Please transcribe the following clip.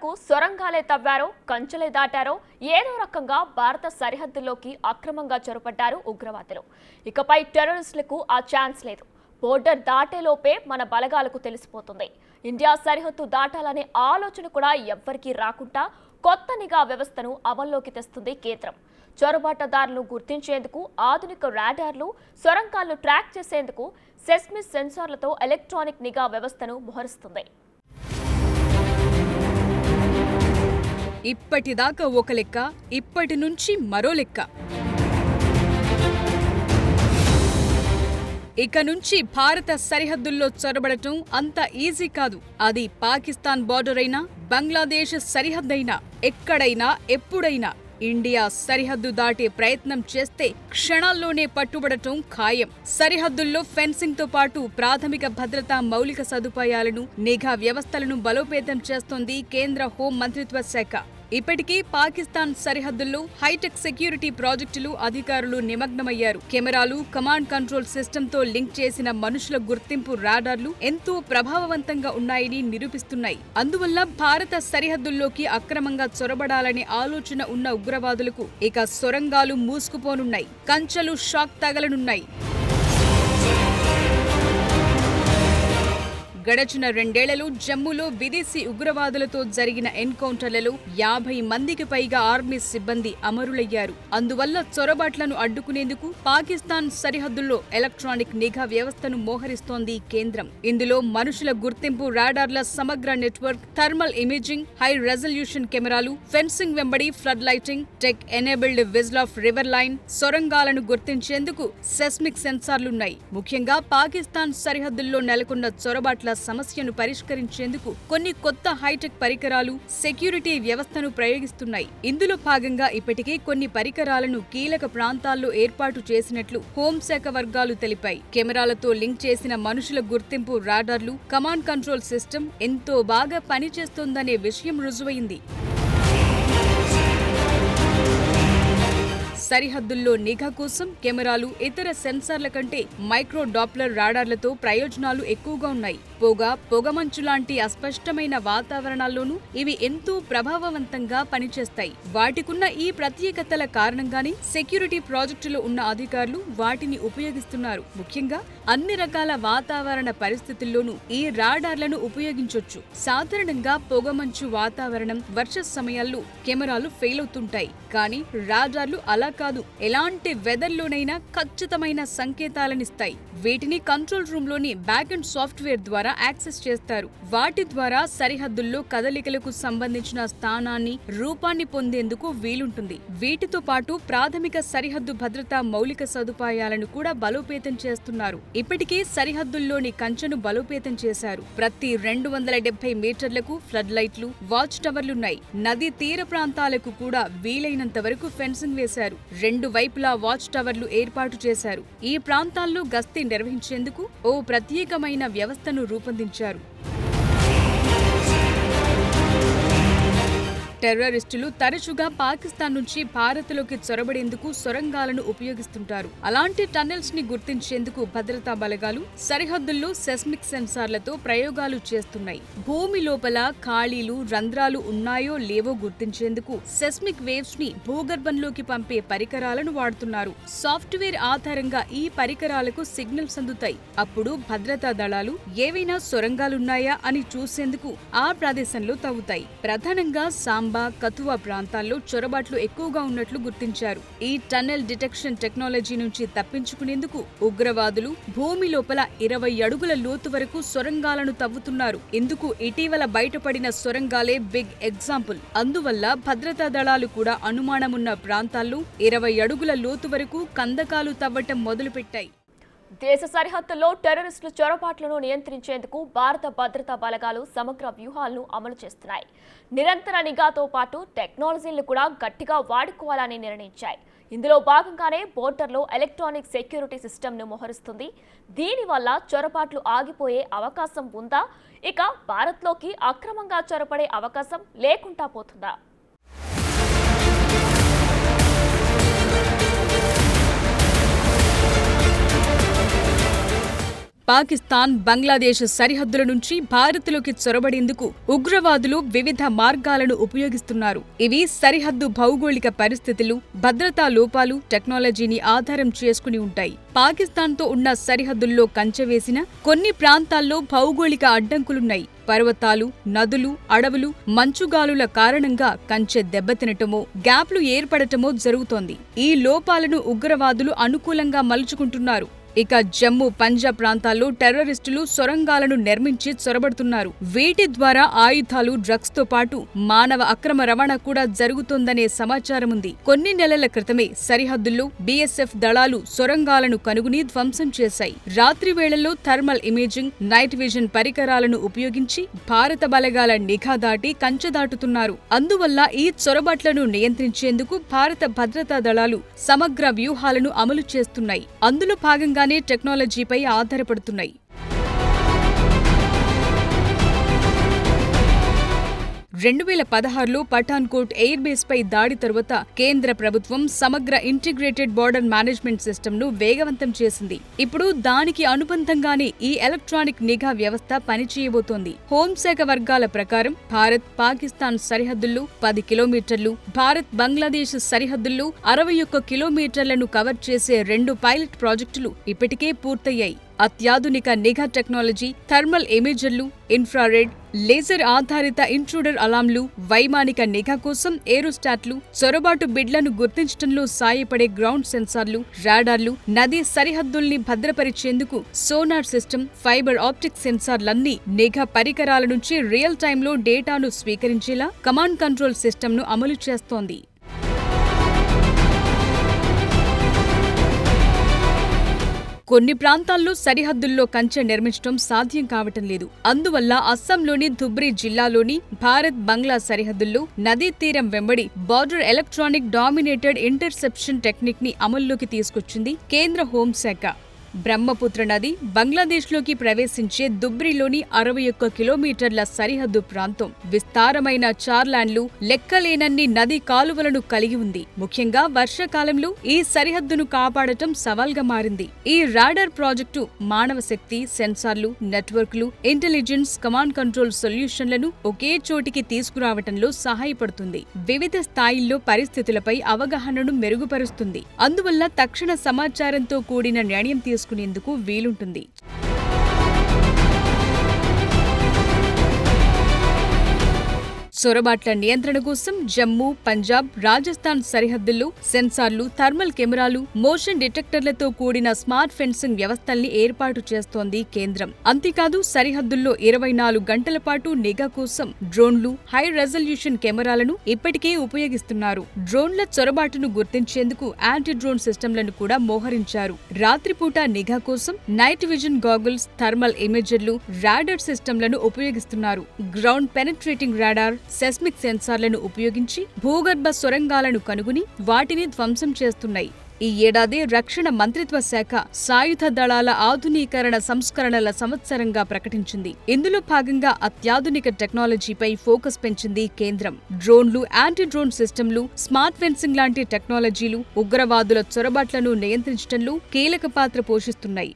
వరకు సొరంగాలే తవ్వారో కంచెలే దాటారో ఏదో రకంగా భారత సరిహద్దుల్లోకి అక్రమంగా చొరబడ్డారు ఉగ్రవాదులు. ఇకపై టెర్రరిస్టులకు ఆ ఛాన్స్ లేదు. బోర్డర్ దాటేలోపే మన బలగాలకు తెలిసిపోతుంది. ఇండియా సరిహద్దు దాటాలనే ఆలోచన కూడా ఎవ్వరికీ రాకుండా కొత్త నిఘా వ్యవస్థను అమల్లోకి తెస్తుంది కేంద్రం. చొరబాటుదారులను గుర్తించేందుకు ఆధునిక రాడార్లు, సొరంగాలను ట్రాక్ చేసేందుకు సెస్మిక్ సెన్సార్లతో ఎలక్ట్రానిక్ నిఘా వ్యవస్థను మోహరిస్తుంది. ఇప్పటిదాకా ఒక లెక్క, ఇప్పటి నుంచి మరో లెక్క. ఇక నుంచి భారత సరిహద్దుల్లో చొరబడటం అంత ఈజీ కాదు. అది పాకిస్తాన్ బార్డర్ అయినా, బంగ్లాదేశ్ సరిహద్దైనా, ఎక్కడైనా ఎప్పుడైనా ఇండియా సరిహద్దు దాటే ప్రయత్నం చేస్తే క్షణాల్లోనే పట్టుబడటం ఖాయం. సరిహద్దుల్లో ఫెన్సింగ్ తో పాటు ప్రాథమిక భద్రతా మౌలిక సదుపాయాలను, నిఘా వ్యవస్థలను బలోపేతం చేస్తోంది కేంద్ర హోం మంత్రిత్వ శాఖ. ఇప్పటికీ పాకిస్తాన్ సరిహద్దుల్లో హైటెక్ సెక్యూరిటీ ప్రాజెక్టులు అధికారులు నిమగ్నమయ్యారు. కెమెరాలు, కమాండ్ కంట్రోల్ సిస్టంతో లింక్ చేసిన మనుషుల గుర్తింపు రాడార్లు ఎంతో ప్రభావవంతంగా ఉన్నాయని నిరూపిస్తున్నాయి. అందువల్ల భారత సరిహద్దుల్లోకి అక్రమంగా చొరబడాలనే ఆలోచన ఉన్న ఉగ్రవాదులకు ఇక సొరంగాలు మూసుకుపోనున్నాయి, కంచెలు షాక్ తగలనున్నాయి. గడచిన 2 ఏళ్లలో జమ్మూలో విదేశీ ఉగ్రవాదులతో జరిగిన ఎన్కౌంటర్లలో 50 మందికి పైగా ఆర్మీ సిబ్బంది అమరులయ్యారు. అందువల్ల చొరబాట్లను అడ్డుకునేందుకు పాకిస్తాన్ సరిహద్దుల్లో ఎలక్ట్రానిక్ నిఘా వ్యవస్థను మోహరిస్తోంది కేంద్రం. ఇందులో మనుషుల గుర్తింపు రాడార్ల సమగ్ర network, thermal imaging, high resolution కెమెరాలు, ఫెన్సింగ్ వెంబడి flood lighting, tech enabled vigil of river line, సొరంగాలను గుర్తించేందుకు సెస్మిక్ సెన్సార్లున్నాయి. ముఖ్యంగా పాకిస్తాన్ సరిహద్దుల్లో నెలకొన్న చొరబాట్ల సమస్యను పరిష్కరించేందుకు కొన్ని కొత్త హైటెక్ పరికరాలు, సెక్యూరిటీ వ్యవస్థను ప్రయోగిస్తున్నాయి. ఇందులో భాగంగా ఇప్పటికే కొన్ని పరికరాలను కీలక ప్రాంతాల్లో ఏర్పాటు చేసినట్లు హోంశాఖ వర్గాలు తెలిపాయి. కెమెరాలతో లింక్ చేసిన మనుషుల గుర్తింపు రాడార్లు, కమాండ్ కంట్రోల్ సిస్టమ్ ఎంతో బాగా పనిచేస్తోందనే విషయం రుజువైంది. సరిహద్దుల్లో నిఘా కోసం కెమెరాలు, ఇతర సెన్సార్ల కంటే మైక్రో డాప్లర్ రాడార్లతో ప్రయోజనాలు ఎక్కువగా ఉన్నాయి. పొగమంచు లాంటి అస్పష్టమైన వాతావరణాల్లోనూ ఇవి ఎంతో ప్రభావవంతంగా పనిచేస్తాయి. వాటికున్న ఈ ప్రత్యేకతల కారణంగానే సెక్యూరిటీ ప్రాజెక్టులో ఉన్న అధికారులు వాటిని ఉపయోగిస్తున్నారు. ముఖ్యంగా అన్ని రకాల వాతావరణ పరిస్థితుల్లోనూ ఈ రాడార్లను ఉపయోగించొచ్చు. సాధారణంగా పొగమంచు వాతావరణం, వర్ష సమయాల్లో కెమెరాలు ఫెయిల్ అవుతుంటాయి. కానీ రాడార్లు అలా కాదు, ఎలాంటి వెదర్లోనైనా ఖచ్చితమైన సంకేతాలనిస్తాయి. వీటిని కంట్రోల్ రూమ్ లోని బ్యాక్ అండ్ సాఫ్ట్వేర్ ద్వారా యాక్సెస్ చేస్తారు. వాటి ద్వారా సరిహద్దుల్లో కదలికలకు సంబంధించిన స్థానాన్ని, రూపాన్ని పొందేందుకు వీలుంటుంది. వీటితో పాటు ప్రాథమిక సరిహద్దు భద్రతా మౌలిక సదుపాయాలను కూడా బలోపేతం చేస్తున్నారు. ఇప్పటికే సరిహద్దుల్లోని కంచెను బలోపేతం చేశారు. ప్రతి 270 మీటర్లకు ఫ్లడ్ లైట్లు, వాచ్ టవర్లున్నాయి. నదీ తీర ప్రాంతాలకు కూడా వీలైనంత వరకు ఫెన్సింగ్ వేశారు. 2 వైపులా వాచ్ టవర్లు ఏర్పాటు చేశారు. ఈ ప్రాంతాల్లో గస్తీ నిర్వహించేందుకు ఓ ప్రత్యేకమైన వ్యవస్థను రూపొందించారు. టెర్రరిస్టులు తరచుగా పాకిస్తాన్ నుంచి భారత్లోకి చొరబడేందుకు సొరంగాలను ఉపయోగిస్తుంటారు. అలాంటి టన్నెల్స్ ని గుర్తించేందుకు భద్రతా బలగాలు సరిహద్దుల్లో సెస్మిక్ సెన్సార్లతో ప్రయోగాలు చేస్తున్నాయి. భూమి లోపల ఖాళీలు, రంధ్రాలు ఉన్నాయో లేవో గుర్తించేందుకు సెస్మిక్ వేవ్స్ ని భూగర్భంలోకి పంపే పరికరాలను వాడుతున్నారు. సాఫ్ట్వేర్ ఆధారంగా ఈ పరికరాలకు సిగ్నల్స్ అందుతాయి. అప్పుడు భద్రతా దళాలు ఏవైనా సొరంగాలున్నాయా అని చూసేందుకు ఆ ప్రదేశంలో తవ్వుతాయి. ప్రధానంగా సాంబా, కథువా ప్రాంతాల్లో చొరబాట్లు ఎక్కువగా ఉన్నట్లు గుర్తించారు. ఈ టన్నెల్ డిటెక్షన్ టెక్నాలజీ నుంచి తప్పించుకునేందుకు ఉగ్రవాదులు భూమి లోపల 20 అడుగుల లోతు వరకు సొరంగాలను తవ్వుతున్నారు. ఇందుకు ఇటీవల బయటపడిన సొరంగాలే బిగ్ ఎగ్జాంపుల్. అందువల్ల భద్రతా దళాలు కూడా అనుమానమున్న ప్రాంతాల్లో 20 అడుగుల లోతు వరకు కందకాలు తవ్వటం మొదలుపెట్టాయి. దేశ సరిహద్దుల్లో టెర్రరిస్టుల చొరబాట్లను నియంత్రించేందుకు భారత భద్రతా బలగాలు సమగ్ర వ్యూహాలను అమలు చేస్తున్నాయి. నిరంతర నిఘాతో పాటు టెక్నాలజీలను కూడా గట్టిగా వాడుకోవాలని నిర్ణయించాయి. ఇందులో భాగంగానే బోర్డర్లో ఎలక్ట్రానిక్ సెక్యూరిటీ సిస్టమ్ను మోహరిస్తుంది. దీనివల్ల చొరబాట్లు ఆగిపోయే అవకాశం ఉందా? ఇక భారత్లోకి అక్రమంగా చొరబడే అవకాశం లేకుండా పోతుందా? పాకిస్తాన్, బంగ్లాదేశ్ సరిహద్దుల నుంచి భారత్లోకి చొరబడేందుకు ఉగ్రవాదులు వివిధ మార్గాలను ఉపయోగిస్తున్నారు. ఇవి సరిహద్దు భౌగోళిక పరిస్థితులు, భద్రతా లోపాలు, టెక్నాలజీని ఆధారం చేసుకుని ఉంటాయి. పాకిస్తాన్తో ఉన్న సరిహద్దుల్లో కంచె వేసిన కొన్ని ప్రాంతాల్లో భౌగోళిక అడ్డంకులున్నాయి. పర్వతాలు, నదులు, అడవులు, మంచుగాలుల కారణంగా కంచె దెబ్బతినటమో, గ్యాప్లు ఏర్పడటమో జరుగుతోంది. ఈ లోపాలను ఉగ్రవాదులు అనుకూలంగా మలుచుకుంటున్నారు. ఇక జమ్మూ, పంజాబ్ ప్రాంతాల్లో టెర్రరిస్టులు సొరంగాలను నిర్మించి చొరబడుతున్నారు. వీటి ద్వారా ఆయుధాలు, డ్రగ్స్ తో పాటు మానవ అక్రమ రవాణా కూడా జరుగుతోందనే సమాచారముంది. కొన్ని నెలల క్రితమే సరిహద్దుల్లో బీఎస్ఎఫ్ దళాలు సొరంగాలను కనుగొని ధ్వంసం చేశాయి. రాత్రి వేళల్లో థర్మల్ ఇమేజింగ్, నైట్ విజన్ పరికరాలను ఉపయోగించి భారత బలగాల నిఘా దాటి కంచె దాటుతున్నారు. అందువల్ల ఈ చొరబాట్లను నియంత్రించేందుకు భారత భద్రతా దళాలు సమగ్ర వ్యూహాలను అమలు చేస్తున్నాయి. అందులో భాగంగా టెక్నాలజీపై ఆధారపడుతున్నాయి. 2016లో పఠాన్కోట్ ఎయిర్ బేస్ పై దాడి తరువాత కేంద్ర ప్రభుత్వం సమగ్ర ఇంటిగ్రేటెడ్ బార్డర్ మేనేజ్మెంట్ సిస్టమ్ ను వేగవంతం చేసింది. ఇప్పుడు దానికి అనుబంధంగానే ఈ ఎలక్ట్రానిక్ నిఘా వ్యవస్థ పనిచేయబోతోంది. హోంశాఖ వర్గాల ప్రకారం భారత్, పాకిస్తాన్ సరిహద్దుల్లో 10 కిలోమీటర్లు, భారత్, బంగ్లాదేశ్ సరిహద్దుల్లో 61 కిలోమీటర్లను కవర్ చేసే 2 పైలట్ ప్రాజెక్టులు ఇప్పటికే పూర్తయ్యాయి. అత్యాధునిక నిఘా టెక్నాలజీ, థర్మల్ ఇమేజర్లు, ఇన్ఫ్రారెడ్, లేజర్ ఆధారిత ఇంట్రూడర్ అలాంలు, వైమానిక నిఘా కోసం ఏరోస్టాట్లు, చొరబాటు బిడ్లను గుర్తించడంలో సాయపడే గ్రౌండ్ సెన్సార్లు, రాడార్లు, నదీ సరిహద్దుల్ని భద్రపరిచేందుకు సోనార్ సిస్టమ్, ఫైబర్ ఆప్టిక్ సెన్సార్లన్నీ నిఘా పరికరాల నుంచి రియల్ టైంలో డేటాను స్వీకరించేలా కమాండ్ కంట్రోల్ సిస్టమ్ను అమలు చేస్తోంది. కొన్ని ప్రాంతాల్లో సరిహద్దుల్లో కంచె నిర్మించడం సాధ్యం కావటం లేదు. అందువల్ల అస్సాంలోని ధుబ్రీ జిల్లాలోని భారత్, బంగ్లా సరిహద్దుల్లో నదీ తీరం వెంబడి border electronic dominated interception technique ని అమల్లోకి తీసుకొచ్చింది కేంద్ర హోంశాఖ. బ్రహ్మపుత్ర నది బంగ్లాదేశ్లోకి ప్రవేశించే దుబ్రీలోని 61 కిలోమీటర్ల సరిహద్దు ప్రాంతం విస్తారమైన చార్లాండ్లు, లెక్కలేనన్ని నదీ కాలువలను కలిగి ఉంది. ముఖ్యంగా వర్షాకాలంలో ఈ సరిహద్దును కాపాడటం సవాల్గా మారింది. ఈ రాడార్ ప్రాజెక్టు మానవ శక్తి, సెన్సార్లు, నెట్వర్క్లు, ఇంటెలిజెన్స్, కమాండ్ కంట్రోల్ సొల్యూషన్లను ఒకే చోటికి తీసుకురావటంలో సహాయపడుతుంది. వివిధ స్థాయిల్లో పరిస్థితులపై అవగాహనను మెరుగుపరుస్తుంది. అందువల్ల తక్షణ సమాచారంతో కూడిన నిర్ణయం తీసుకునేందుకు వీలుంటుంది. చొరబాట్ల నియంత్రణ కోసం జమ్మూ, పంజాబ్, రాజస్థాన్ సరిహద్దుల్లో సెన్సార్లు, థర్మల్ కెమెరాలు, మోషన్ డిటెక్టర్లతో కూడిన స్మార్ట్ ఫెన్సింగ్ వ్యవస్థల్ని ఏర్పాటు చేస్తోంది కేంద్రం. అంతేకాదు సరిహద్దుల్లో 24 గంటల పాటు నిఘా కోసం డ్రోన్లు, హై రెజల్యూషన్ కెమెరాలను ఇప్పటికే ఉపయోగిస్తున్నారు. డ్రోన్ల చొరబాటును గుర్తించేందుకు యాంటీ డ్రోన్ సిస్టంలను కూడా మోహరించారు. రాత్రిపూట నిఘా కోసం నైట్ విజన్ గాగుల్స్, థర్మల్ ఇమేజర్లు, రాడార్ సిస్టంలను ఉపయోగిస్తున్నారు. గ్రౌండ్ పెనెట్రేటింగ్ రాడార్, సెస్మిక్ సెన్సార్లను ఉపయోగించి భూగర్భ సొరంగాలను కనుగొని వాటిని ధ్వంసం చేస్తున్నాయి. ఈ ఏడాది రక్షణ మంత్రిత్వ శాఖ సాయుధ దళాల ఆధునీకరణ సంస్కరణల సంవత్సరంగా ప్రకటించింది. ఇందులో భాగంగా అత్యాధునిక టెక్నాలజీపై ఫోకస్ పెంచింది కేంద్రం. డ్రోన్లు, యాంటీ డ్రోన్ సిస్టంలు, స్మార్ట్ ఫెన్సింగ్ లాంటి టెక్నాలజీలు ఉగ్రవాదుల చొరబాట్లను నియంత్రించడంలో కీలక పాత్ర పోషిస్తున్నాయి.